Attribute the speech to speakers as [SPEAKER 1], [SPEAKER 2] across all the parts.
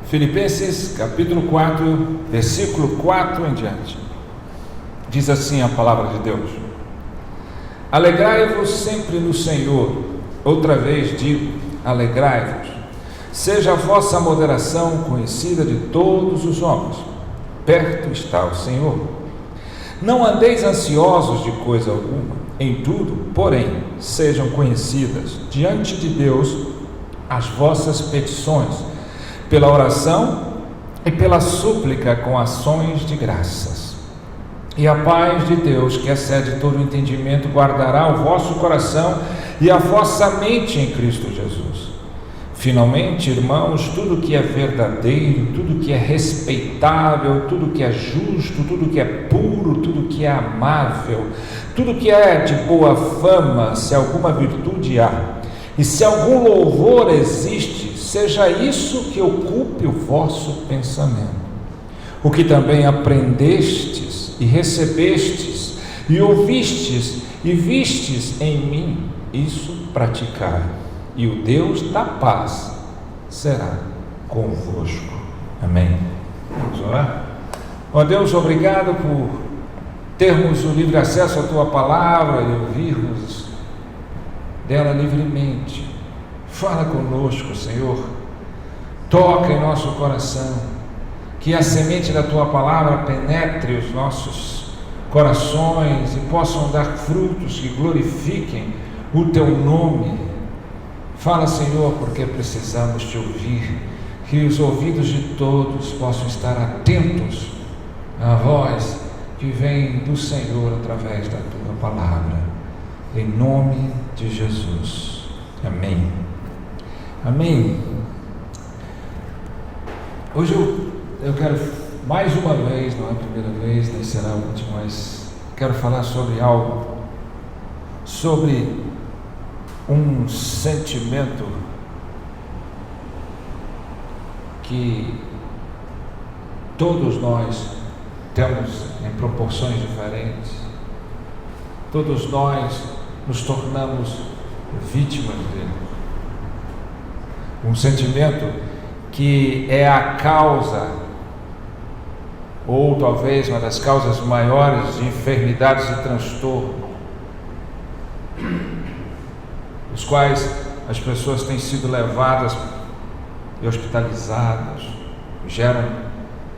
[SPEAKER 1] Filipenses capítulo 4, versículo 4 em diante. Diz assim a palavra de Deus: alegrai-vos sempre no Senhor. Outra vez digo, alegrai-vos. Seja a vossa moderação conhecida de todos os homens. Perto está o Senhor. Não andeis ansiosos de coisa alguma. Em tudo, porém, sejam conhecidas diante de Deus as vossas petições, pela oração e pela súplica com ações de graças. E a paz de Deus, que excede todo o entendimento, guardará o vosso coração e a vossa mente em Cristo Jesus. Finalmente, irmãos, tudo que é verdadeiro, tudo que é respeitável, tudo que é justo, tudo que é puro, tudo que é amável, tudo que é de boa fama, se alguma virtude há, e se algum louvor existe, seja isso que ocupe o vosso pensamento. O que também aprendestes e recebestes e ouvistes e vistes em mim, isso praticai, e o Deus da paz será convosco. Amém. Vamos orar? Ó Deus, obrigado por termos o livre acesso à Tua palavra e ouvirmos dela livremente. Fala conosco, Senhor. Toca em nosso coração, que a semente da Tua palavra penetre os nossos corações e possam dar frutos que glorifiquem o Teu nome. Fala, Senhor, porque precisamos Te ouvir, que os ouvidos de todos possam estar atentos à voz que vem do Senhor através da Tua palavra, em nome de Jesus. Amém. Amém. Hoje eu quero, mais uma vez, não é a primeira vez, nem será a última, mas quero falar sobre algo, sobre um sentimento que todos nós temos em proporções diferentes. Todos nós nos tornamos vítimas dele. Um sentimento que é a causa, ou talvez uma das causas maiores de enfermidades e transtorno, os quais as pessoas têm sido levadas e hospitalizadas, geram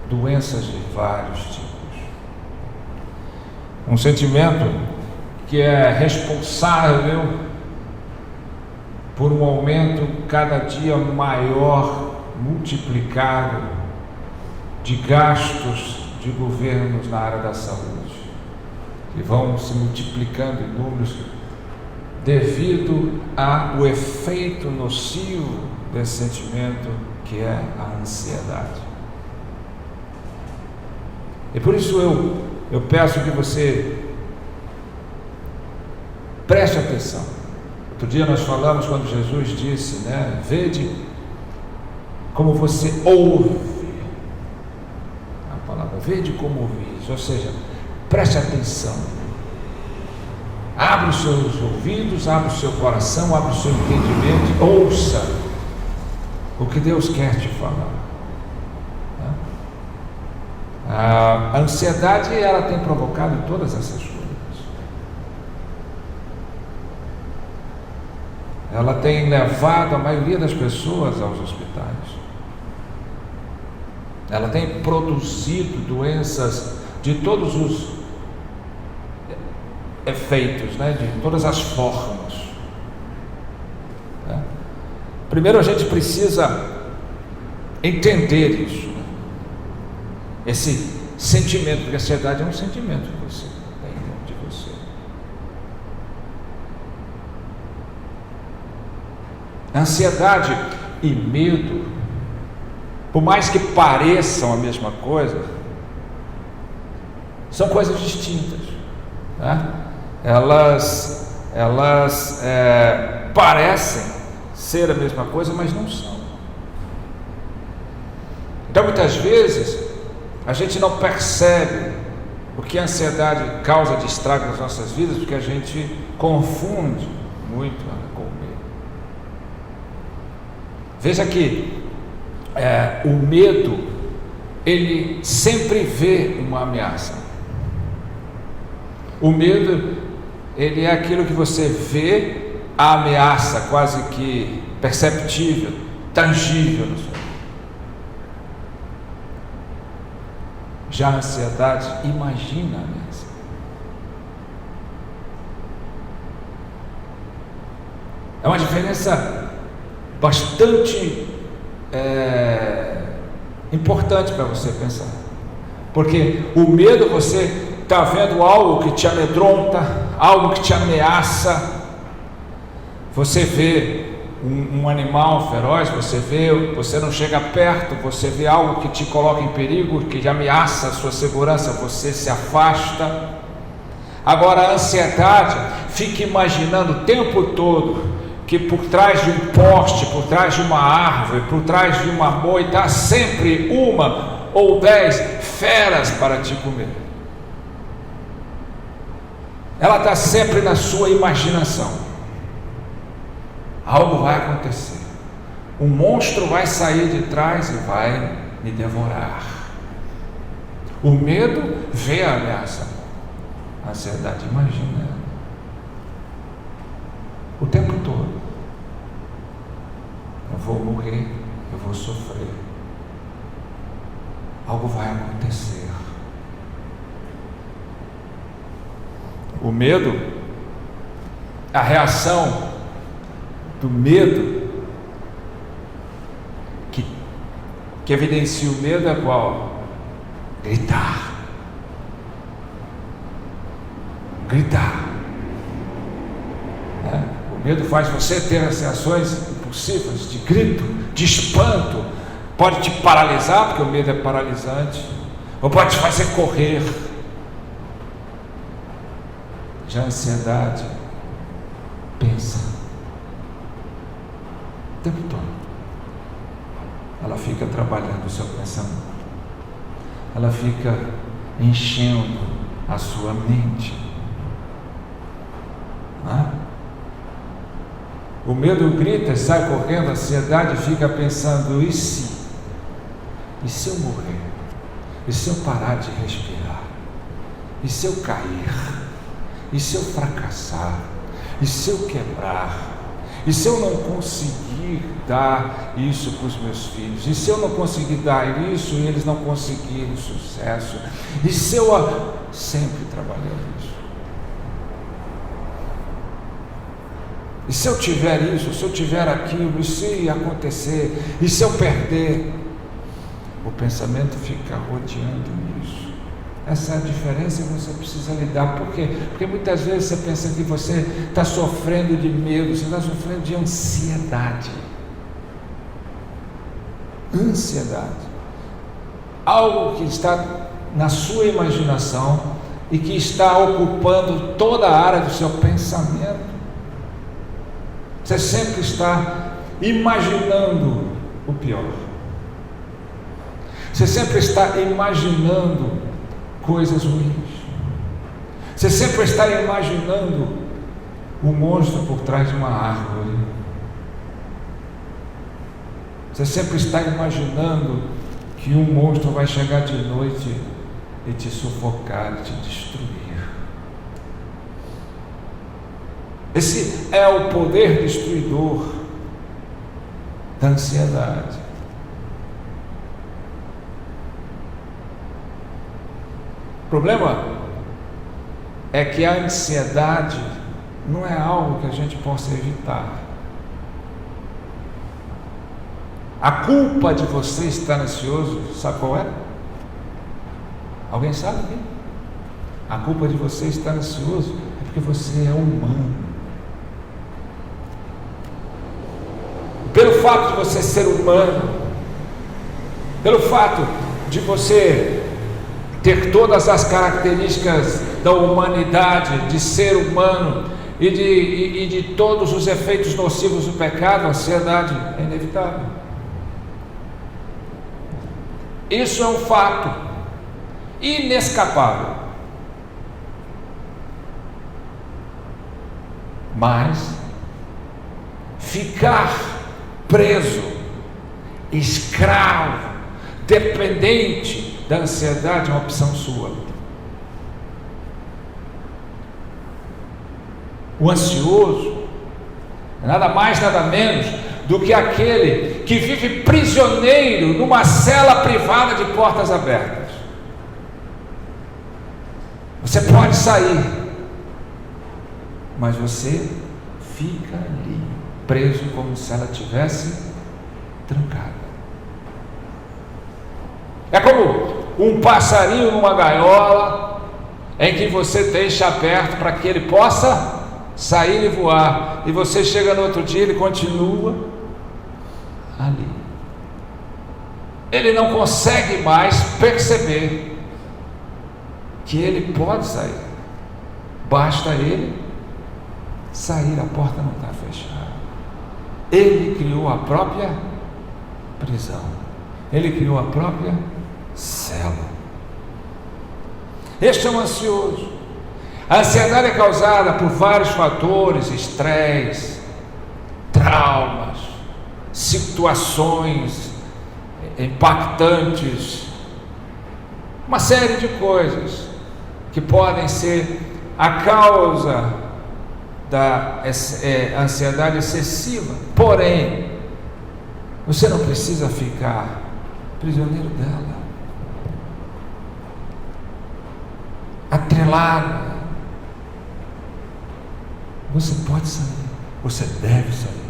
[SPEAKER 1] doenças de vários tipos. Um sentimento que é responsável por um aumento cada dia maior, multiplicado, de gastos de governos na área da saúde, que vão se multiplicando em números devido ao efeito nocivo desse sentimento que é a ansiedade. E por isso eu peço que você preste atenção. Outro dia nós falamos quando Jesus disse, vede como você ouve a palavra, vede como ouvis, ou seja, preste atenção, abra os seus ouvidos, abra o seu coração, abra o seu entendimento, ouça o que Deus quer te falar. A ansiedade, ela tem provocado todas essas coisas. Ela tem levado a maioria das pessoas aos hospitais. Ela tem produzido doenças de todos os efeitos, de todas as formas. Primeiro a gente precisa entender isso, esse sentimento, porque a ansiedade é um sentimento que você tem dentro de você. Ansiedade e medo, por mais que pareçam a mesma coisa, são coisas distintas, Elas parecem ser a mesma coisa, mas não são. Então muitas vezes a gente não percebe o que a ansiedade causa de estrago nas nossas vidas, porque a gente confunde muito com o medo. Veja que o medo, ele sempre vê uma ameaça. O medo, ele é aquilo que você vê a ameaça quase que perceptível, tangível no seu. Já a ansiedade imagina a ameaça. É uma diferença bastante importante para você pensar, porque o medo, você está vendo algo que te amedronta, algo que te ameaça. Você vê um animal feroz, você não chega perto, você vê algo que te coloca em perigo, que ameaça a sua segurança, você se afasta. Agora a ansiedade fica imaginando o tempo todo que por trás de um poste, por trás de uma árvore, por trás de uma moita, há sempre 1 ou 10 feras para te comer. Ela está sempre na sua imaginação. Algo vai acontecer. Um monstro vai sair de trás e vai me devorar. O medo vê a ameaça. A ansiedade imagina o tempo todo. Eu vou morrer, eu vou sofrer. Algo vai acontecer. O medo, a reação do medo, que evidencia o medo é qual? Gritar. O medo faz você ter as reações impulsivas, de grito, de espanto. Pode te paralisar, porque o medo é paralisante, ou pode te fazer correr. Já a ansiedade pensa o tempo todo. Ela fica trabalhando o seu pensamento, ela fica enchendo a sua mente. O medo grita, sai correndo, a ansiedade fica pensando: e se eu morrer? E se eu parar de respirar? E se eu cair? E se eu fracassar? E se eu quebrar? E se eu não conseguir dar isso para os meus filhos? E se eu não conseguir dar isso e eles não conseguirem sucesso? E se eu sempre trabalhando isso? E se eu tiver isso? Se eu tiver aquilo? E se acontecer? E se eu perder? O pensamento fica rodeando isso. Essa é a diferença que você precisa lidar. Por quê? Porque muitas vezes você pensa que você está sofrendo de medo, você está sofrendo de ansiedade. Ansiedade. Algo que está na sua imaginação e que está ocupando toda a área do seu pensamento. Você sempre está imaginando o pior. Você sempre está imaginando coisas ruins. Você sempre está imaginando o monstro por trás de uma árvore. Você sempre está imaginando que um monstro vai chegar de noite e te sufocar, e te destruir. Esse é o poder destruidor da ansiedade. O problema é que a ansiedade não é algo que a gente possa evitar. A culpa de você estar ansioso, sabe qual é? Alguém sabe? A culpa de você estar ansioso é porque você é humano. Pelo fato de você ser humano, pelo fato de você ter todas as características da humanidade, de ser humano e de todos os efeitos nocivos do pecado, a ansiedade é inevitável. Isso é um fato inescapável. Mas ficar preso escravo, dependente da ansiedade, é uma opção sua. O ansioso é nada mais, nada menos do que aquele que vive prisioneiro numa cela privada de portas abertas. Você pode sair, mas você fica ali, preso como se ela tivesse trancada. É como um passarinho numa gaiola, em que você deixa aberto para que ele possa sair e voar, e você chega no outro dia, ele continua ali. Ele não consegue mais perceber que ele pode sair, basta ele sair, a porta não está fechada. Ele criou a própria prisão, ele criou a própria cela. Este é um ansioso. A ansiedade é causada por vários fatores: estresse, traumas, situações impactantes, uma série de coisas que podem ser a causa da ansiedade excessiva. Porém, você não precisa ficar prisioneiro dela, atrelado. Você pode sair, você deve sair.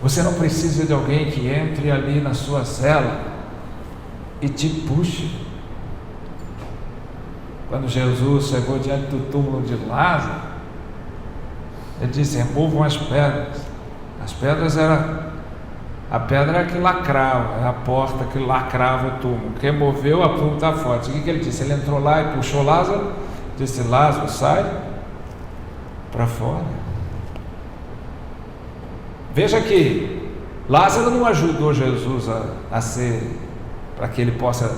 [SPEAKER 1] Você não precisa de alguém que entre ali na sua cela e te puxe. Quando Jesus chegou diante do túmulo de Lázaro, ele disse: removam as pedras. As pedras a pedra era que lacrava, era a porta que lacrava o túmulo. Quem moveu, a túmulo está forte. O que ele disse? Ele entrou lá e puxou Lázaro, disse: Lázaro, sai para fora. Veja que Lázaro não ajudou Jesus a ser, para que ele possa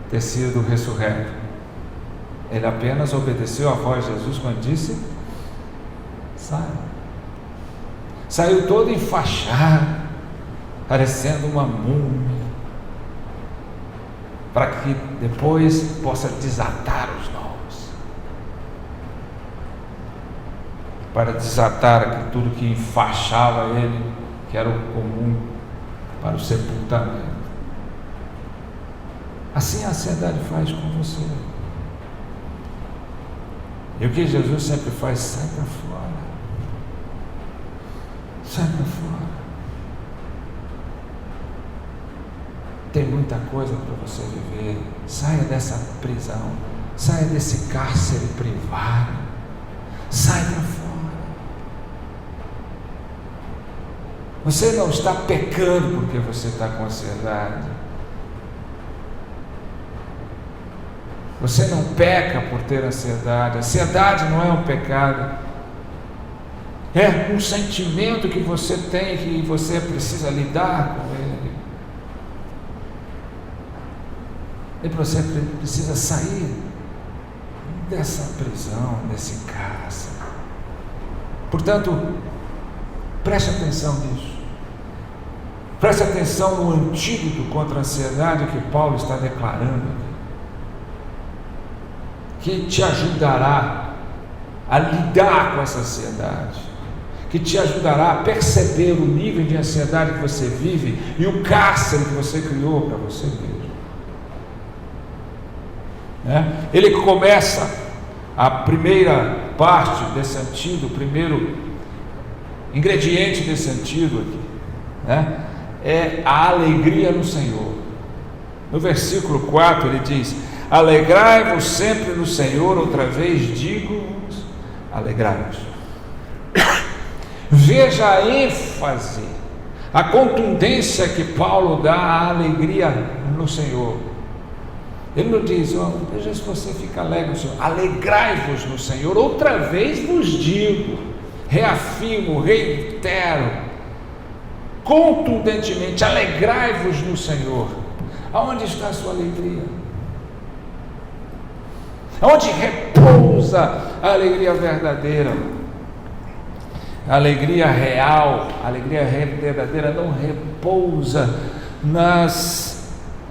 [SPEAKER 1] ter sido ressurreto. Ele apenas obedeceu a voz de Jesus quando disse: sai. Saiu todo enfaixado, parecendo uma múmia, para que depois possa desatar os nós, para desatar tudo que enfaixava ele, que era o comum para o sepultamento. Assim a ansiedade faz com você. E o que Jesus sempre faz? Sai para fora. Sai para fora. Tem muita coisa para você viver. Saia dessa prisão. Saia desse cárcere privado. Sai para fora. Você não está pecando porque você está com ansiedade. Você não peca por ter ansiedade. A ansiedade não é um pecado. É um sentimento que você tem, que você precisa lidar com ele. E você precisa sair dessa prisão, desse cárcere. Portanto, preste atenção nisso. Preste atenção no antídoto contra a ansiedade que Paulo está declarando aqui, que te ajudará a lidar com essa ansiedade, que te ajudará a perceber o nível de ansiedade que você vive e o cárcere que você criou para você mesmo. Ele começa a primeira parte desse antídoto, o primeiro ingrediente desse antídoto aqui, é a alegria no Senhor. No versículo 4 ele diz: alegrai-vos sempre no Senhor, outra vez digo-vos, alegrai-vos. Veja a ênfase, a contundência que Paulo dá à alegria no Senhor. Ele não diz: veja se você fica alegre no Senhor. Alegrai-vos no Senhor, outra vez vos digo, reafirmo, reitero, contundentemente, alegrai-vos no Senhor. Aonde está a sua alegria? Aonde repousa a alegria verdadeira? A alegria real, a alegria verdadeira não repousa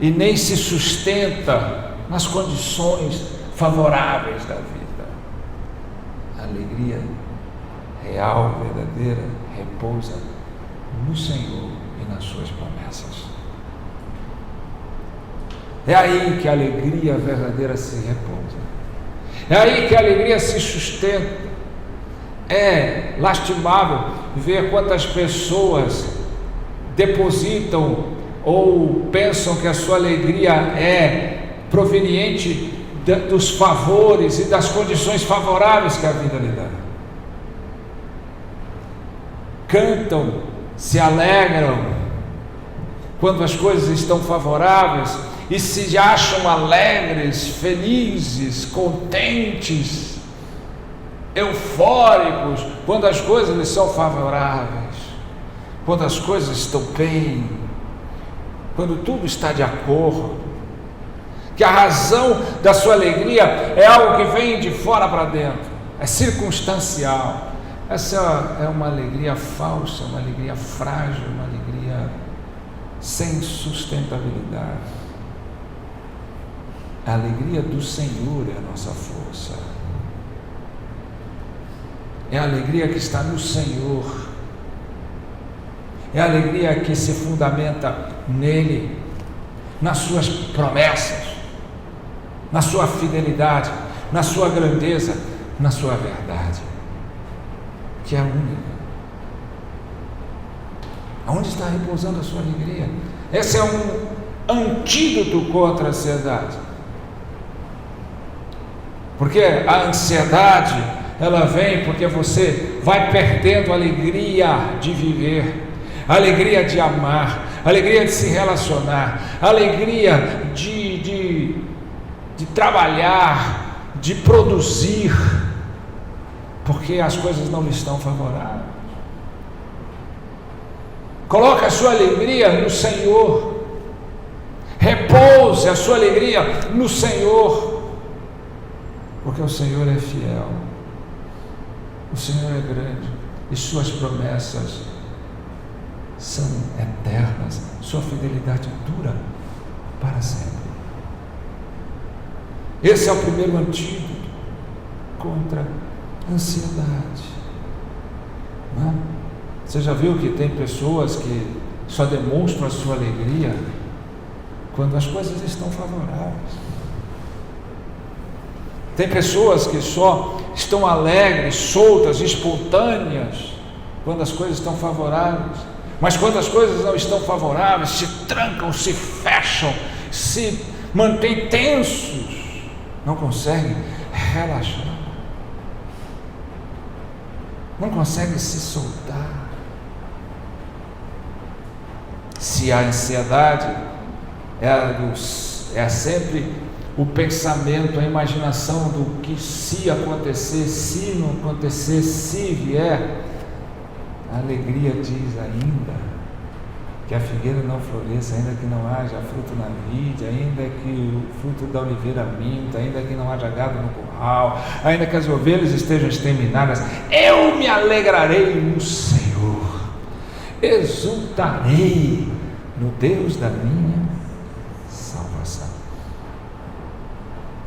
[SPEAKER 1] e nem se sustenta nas condições favoráveis da vida. A alegria real, verdadeira, repousa no Senhor e nas suas promessas. É aí que a alegria verdadeira se repousa. É aí que a alegria se sustenta. É lastimável ver quantas pessoas depositam ou pensam que a sua alegria é proveniente dos favores e das condições favoráveis que a vida lhe dá. Cantam, se alegram quando as coisas estão favoráveis e se acham alegres, felizes, contentes, eufóricos quando as coisas lhes são favoráveis, quando as coisas estão bem, quando tudo está de acordo, que a razão da sua alegria é algo que vem de fora para dentro, é circunstancial. Essa é uma alegria falsa, uma alegria frágil, uma alegria sem sustentabilidade. A alegria do Senhor é a nossa força. É a alegria que está no Senhor. É a alegria que se fundamenta nele, nas suas promessas, na sua fidelidade, na sua grandeza, na sua verdade, que é a única. Aonde está repousando a sua alegria? Esse é um antídoto contra a ansiedade. Porque a ansiedade, ela vem porque você vai perdendo a alegria de viver, a alegria de amar, a alegria de se relacionar, a alegria de trabalhar, de produzir, porque as coisas não lhe estão favoráveis. Coloque a sua alegria no Senhor, repouse a sua alegria no Senhor, porque o Senhor é fiel, o Senhor é grande e suas promessas são eternas, sua fidelidade dura para sempre. Esse é o primeiro antídoto contra a ansiedade. Não é? Você já viu que tem pessoas que só demonstram a sua alegria quando as coisas estão favoráveis? Tem pessoas que só estão alegres, soltas, espontâneas quando as coisas estão favoráveis. Mas quando as coisas não estão favoráveis, se trancam, se fecham, se mantêm tensos, não conseguem relaxar, não conseguem se soltar. Se a ansiedade é sempre o pensamento, a imaginação do que se acontecer, se não acontecer, se vier, a alegria diz ainda que a figueira não floresça, ainda que não haja fruto na vide, ainda que o fruto da oliveira minta, ainda que não haja gado no curral, ainda que as ovelhas estejam exterminadas, eu me alegrarei no Senhor, exultarei no Deus da minha salvação.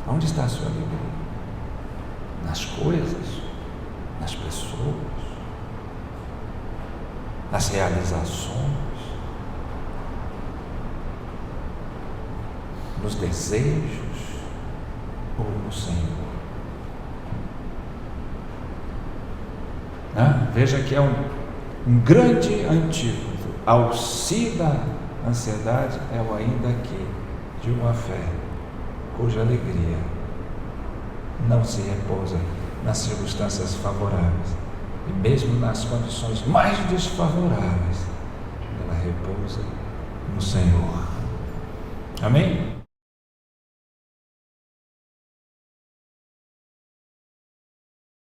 [SPEAKER 1] Onde está a sua alegria? Nas coisas, nas pessoas, nas realizações, nos desejos ou no Senhor? Veja que é um grande antídoto ao si da ansiedade é o ainda que de uma fé cuja alegria não se repousa nas circunstâncias favoráveis e mesmo nas condições mais desfavoráveis, ela repousa no Senhor. Amém?